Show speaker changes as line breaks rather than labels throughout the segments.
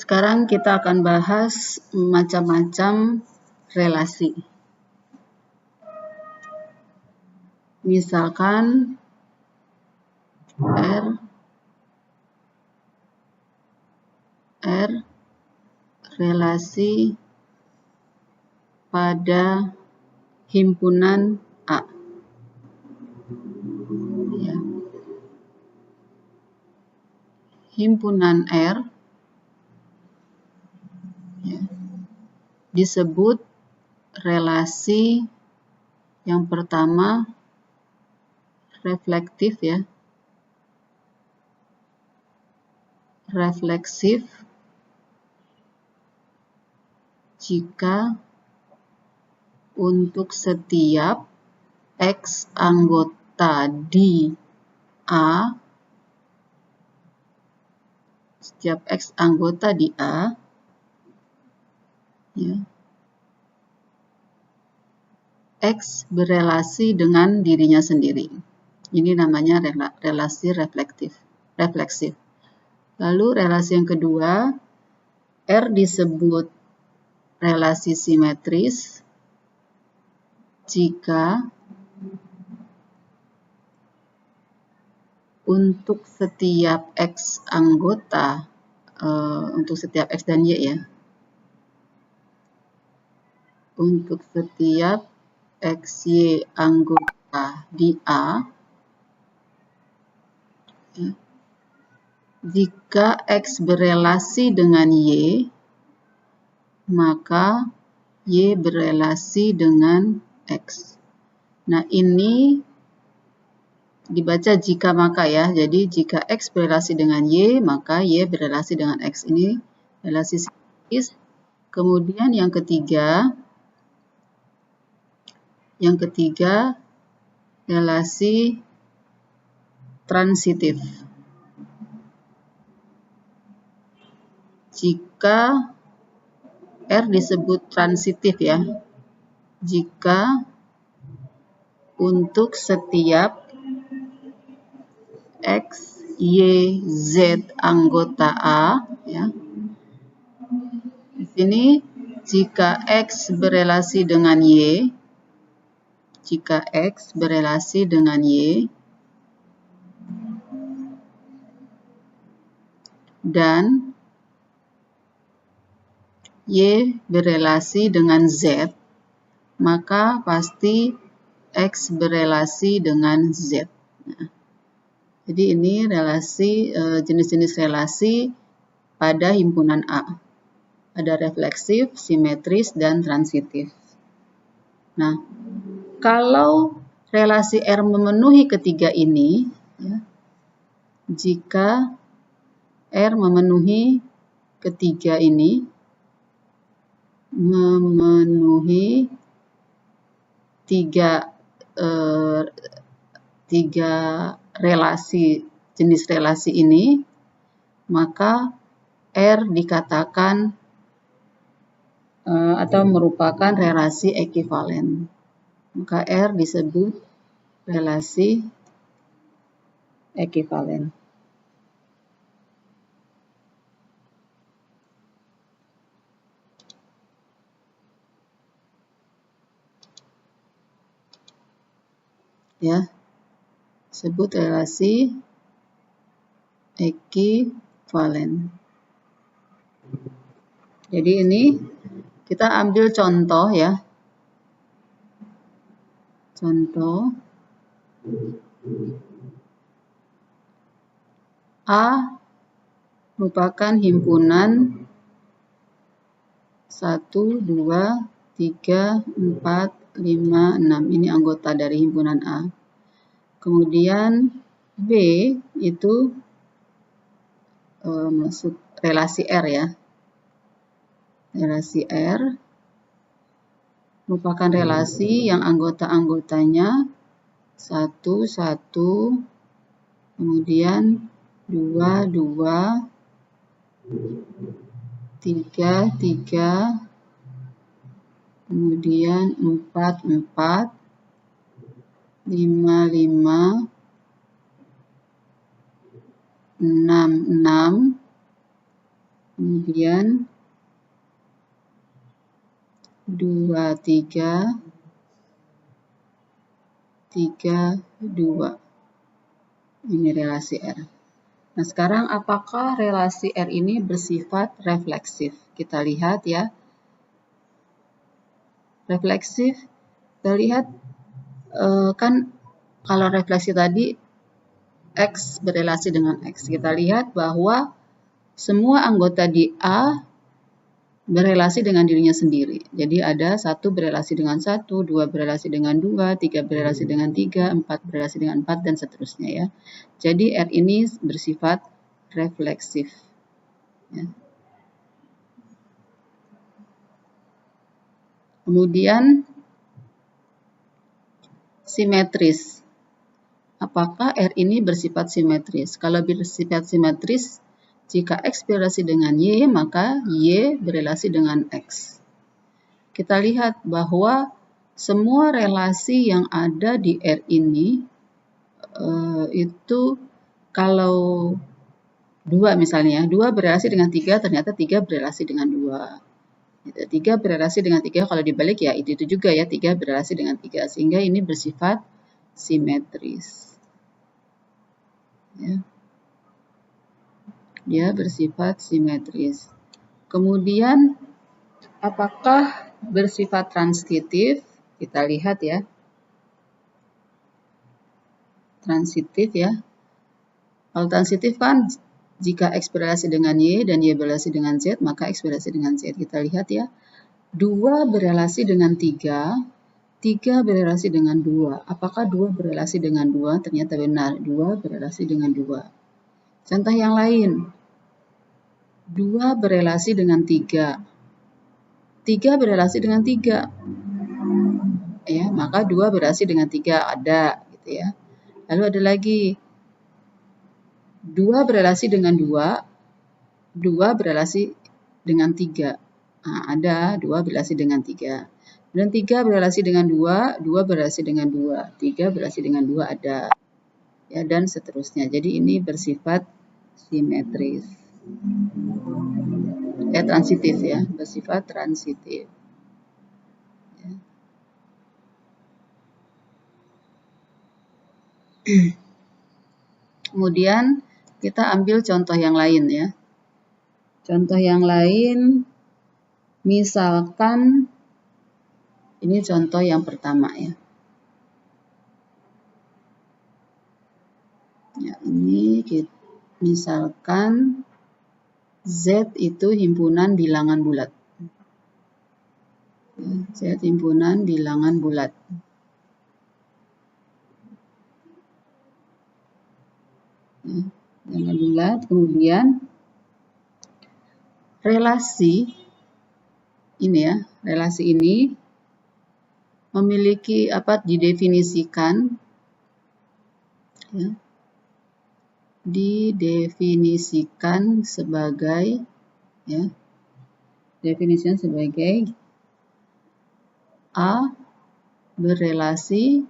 Sekarang kita akan bahas macam-macam relasi. Misalkan R relasi pada himpunan A. Ya. Himpunan R ya, disebut relasi yang pertama reflektif ya. Refleksif jika untuk setiap X anggota di A, setiap X anggota di A, ya, X berelasi dengan dirinya sendiri. Ini namanya relasi refleksif. Lalu relasi yang kedua, R disebut relasi simetris jika untuk setiap X anggota, untuk setiap X dan Y ya, untuk setiap X, Y anggota di A, ya, jika X berelasi dengan Y, maka Y berelasi dengan X. Nah, ini dibaca jika maka ya. Jadi, jika X berelasi dengan Y, maka Y berelasi dengan X. Ini relasi simetris. Kemudian yang ketiga relasi transitif. Jika R disebut transitif ya, jika untuk setiap X, Y, Z anggota A, ya. Di sini jika X berelasi dengan Y, dan Y berelasi dengan Z, maka pasti X berelasi dengan Z. Nah, jadi ini relasi, jenis-jenis relasi pada himpunan A. Ada refleksif, simetris, dan transitif. Nah, kalau relasi R memenuhi ketiga ini, ya, jika R memenuhi ketiga ini, memenuhi tiga relasi, jenis relasi ini, maka R dikatakan atau merupakan relasi ekivalen. Maka R disebut relasi ekivalen. Ya, sebut relasi ekivalen. Jadi ini kita ambil contoh ya. Contoh A merupakan himpunan 1, 2, 3, 4, 5, 6. Ini anggota dari himpunan A. Kemudian B itu maksud relasi R ya. Relasi R merupakan relasi yang anggota-anggotanya 1, 1, kemudian 2, 2, 3, 3, kemudian 4, 4, 5, 5, 6, 6, kemudian 2, 3, 3, 2. Ini relasi R. Nah, sekarang apakah relasi R ini bersifat refleksif? Kita lihat ya. Refleksif, kita lihat kan kalau refleksi tadi X berelasi dengan X. Kita lihat bahwa semua anggota di A berelasi dengan dirinya sendiri. Jadi ada 1 berelasi dengan 1, 2 berelasi dengan 2, 3 berelasi dengan 3, 4 berelasi dengan 4, dan seterusnya ya. Jadi R ini bersifat refleksif. Ya. Kemudian simetris. Apakah R ini bersifat simetris? Kalau bersifat simetris, jika X berelasi dengan Y, maka Y berelasi dengan X. Kita lihat bahwa semua relasi yang ada di R ini, itu kalau 2 misalnya, 2 berelasi dengan 3, ternyata 3 berelasi dengan 2. 3 berelasi dengan 3, kalau dibalik ya itu juga ya, 3 berelasi dengan 3. Sehingga ini bersifat simetris. Ya. Dia bersifat simetris. Kemudian, apakah bersifat transitif? Kita lihat ya. Transitif ya. Kalau transitif kan jika X berelasi dengan Y dan Y berelasi dengan Z, maka X berelasi dengan Z. Kita lihat ya. 2 berelasi dengan 3, 3 berelasi dengan 2. Apakah 2 berelasi dengan 2? Ternyata benar, 2 berelasi dengan 2. Contoh yang lain. 2 berelasi dengan 3. 3 berelasi dengan 3. Ya, maka 2 berelasi dengan 3 ada gitu ya. Lalu ada lagi 2 berelasi dengan 2, 2 berelasi dengan 3. Nah, ada 2 berelasi dengan 3. Dan 3 berelasi dengan 2, 2 berelasi dengan 2, 3 berelasi dengan 2 ada. Ya, dan seterusnya. Jadi ini bersifat simetris. Transitif ya, bersifat transitif. Ya. Kemudian kita ambil contoh yang lain ya. Contoh yang lain, misalkan ini contoh yang pertama ya. Ya, ini misalkan Z itu himpunan bilangan bulat. Z himpunan bilangan bulat. Bilangan bulat, kemudian relasi ini ya, relasi ini memiliki didefinisikan ya, didefinisikan sebagai ya, definisinya sebagai A berelasi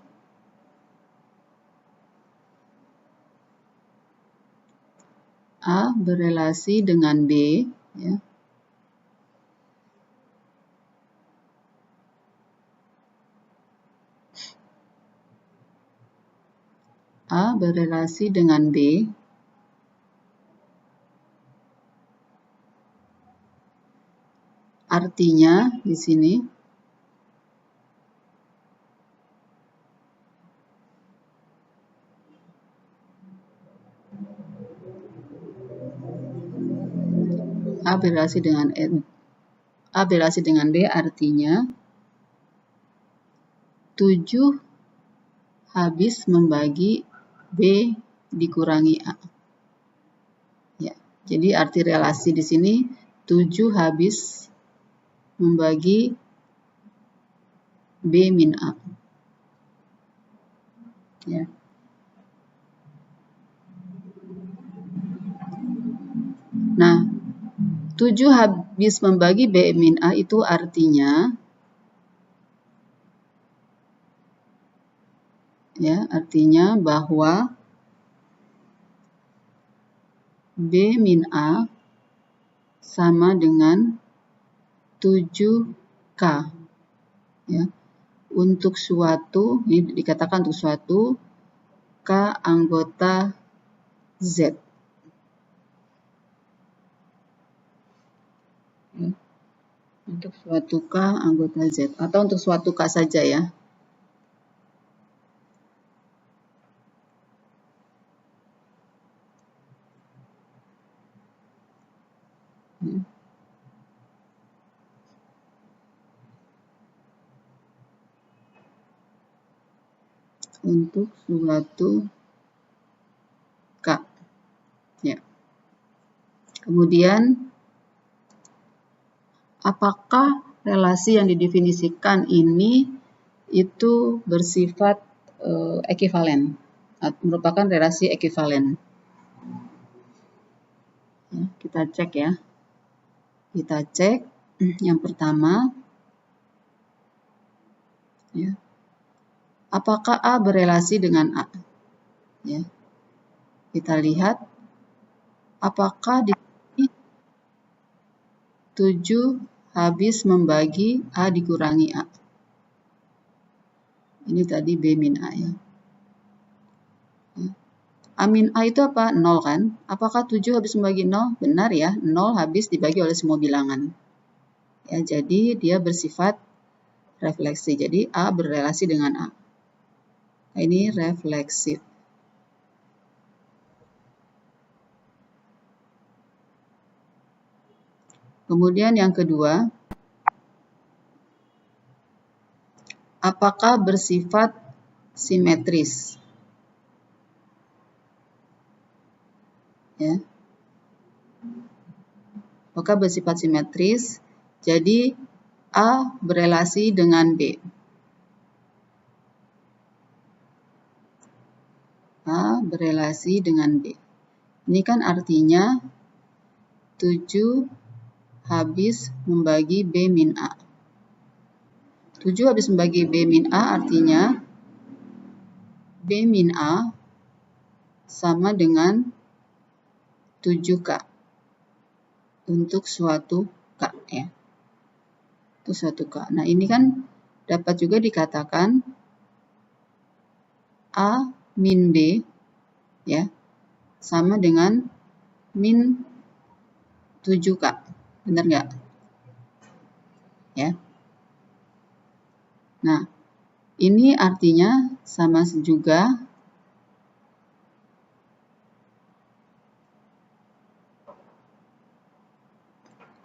dengan B ya. A berelasi dengan B artinya di sini A berelasi dengan B artinya 7 habis membagi B dikurangi A. Ya, jadi arti relasi di sini 7 habis membagi B min A. Ya. Nah, 7 habis membagi B min A itu artinya bahwa B min A sama dengan 7K. Ya. Untuk suatu, ini dikatakan untuk suatu K anggota Z. Ya. Untuk suatu K anggota Z, atau untuk suatu K saja ya. Untuk suatu K. Ya. Kemudian, apakah relasi yang didefinisikan ini itu bersifat ekivalen, merupakan relasi ekivalen? Ya, kita cek ya. Kita cek yang pertama, ya, apakah A berelasi dengan A? Ya. Kita lihat apakah di 7 habis membagi A dikurangi A. Ini tadi B min A ya. A min A itu apa? 0 kan? Apakah 7 habis membagi 0? Benar ya, 0 habis dibagi oleh semua bilangan. Ya, jadi dia bersifat refleksi. Jadi A berelasi dengan A. Nah, ini refleksif. Kemudian yang kedua, apakah bersifat simetris? Ya. Apakah bersifat simetris? Jadi A berelasi dengan B. A berelasi dengan B. Ini kan artinya 7 habis membagi B min A. 7 habis membagi B min A artinya B min A sama dengan 7K untuk suatu K ya. Untuk suatu K. Nah, ini kan dapat juga dikatakan A min B ya sama dengan min 7K. Benar nggak? Ya. Nah, ini artinya sama juga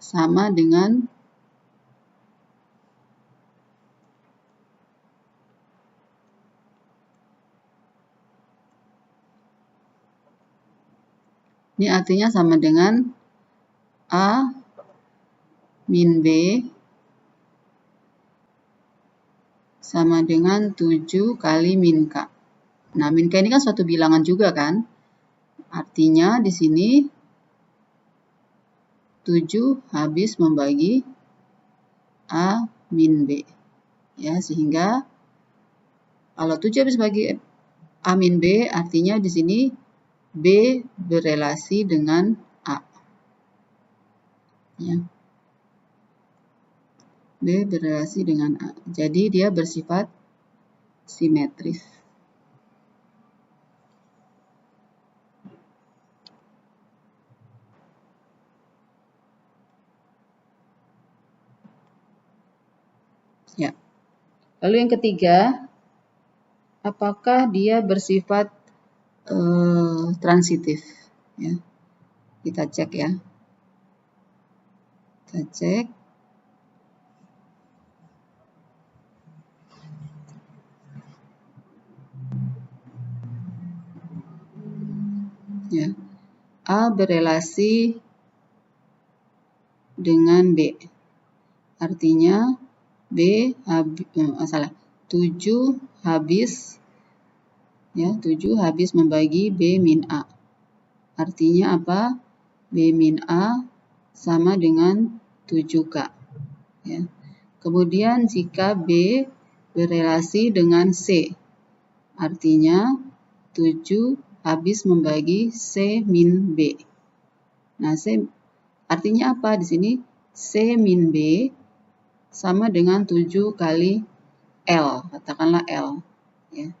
sama dengan ini artinya sama dengan A min B sama dengan 7 kali min K. Nah, min K ini kan suatu bilangan juga kan? Artinya di sini 7 habis membagi A min B. Ya, sehingga kalau 7 habis bagi A min B, artinya di sini B berelasi dengan A. Ya. B berelasi dengan A. Jadi dia bersifat simetris. Ya. Lalu yang ketiga, apakah dia bersifat transitif? Ya. Kita cek ya. Kita cek. Ya. A berelasi dengan B. Artinya B 7 habis ya, 7 habis membagi B min A. Artinya apa? B min A sama dengan 7K. Ya. Kemudian jika B berelasi dengan C, artinya 7 habis membagi C min B. Nah, Artinya apa? Di sini C min B sama dengan 7 kali L, katakanlah L. Ya.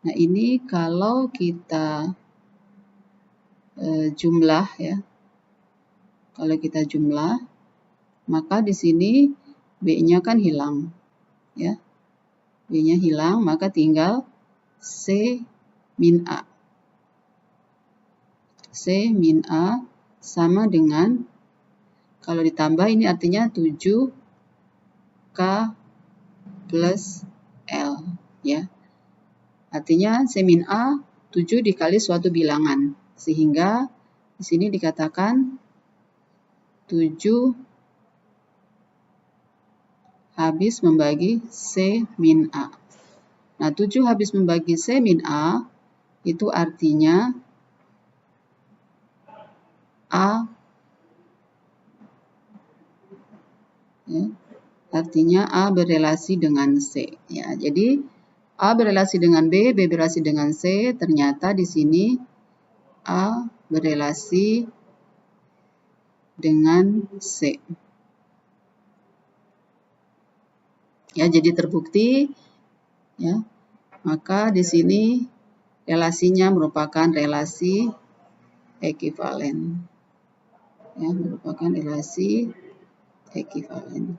Nah, ini kalau kita jumlah ya, kalau kita jumlah, maka di sini B-nya kan hilang, ya. B-nya hilang, maka tinggal C min A. C min A sama dengan, kalau ditambah ini artinya 7K plus L, ya. Artinya C min A 7 dikali suatu bilangan, sehingga di sini dikatakan 7 habis membagi C min A. Nah, 7 habis membagi C min A itu artinya A, ya, artinya A berelasi dengan C. Ya, jadi A berelasi dengan B, B berelasi dengan C. Ternyata di sini A berelasi dengan C. Ya, jadi terbukti, ya. Maka di sini relasinya merupakan relasi ekivalen. Ya, merupakan relasi ekivalen.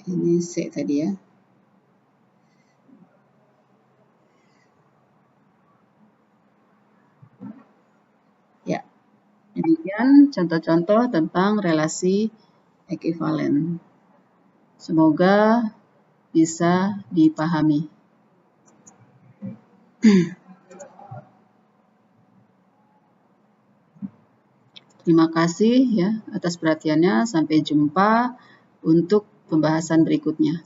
Ini C tadi ya. Ya, demikian contoh-contoh tentang relasi ekivalen. Semoga bisa dipahami. Terima kasih ya atas perhatiannya. Sampai jumpa untuk pembahasan berikutnya.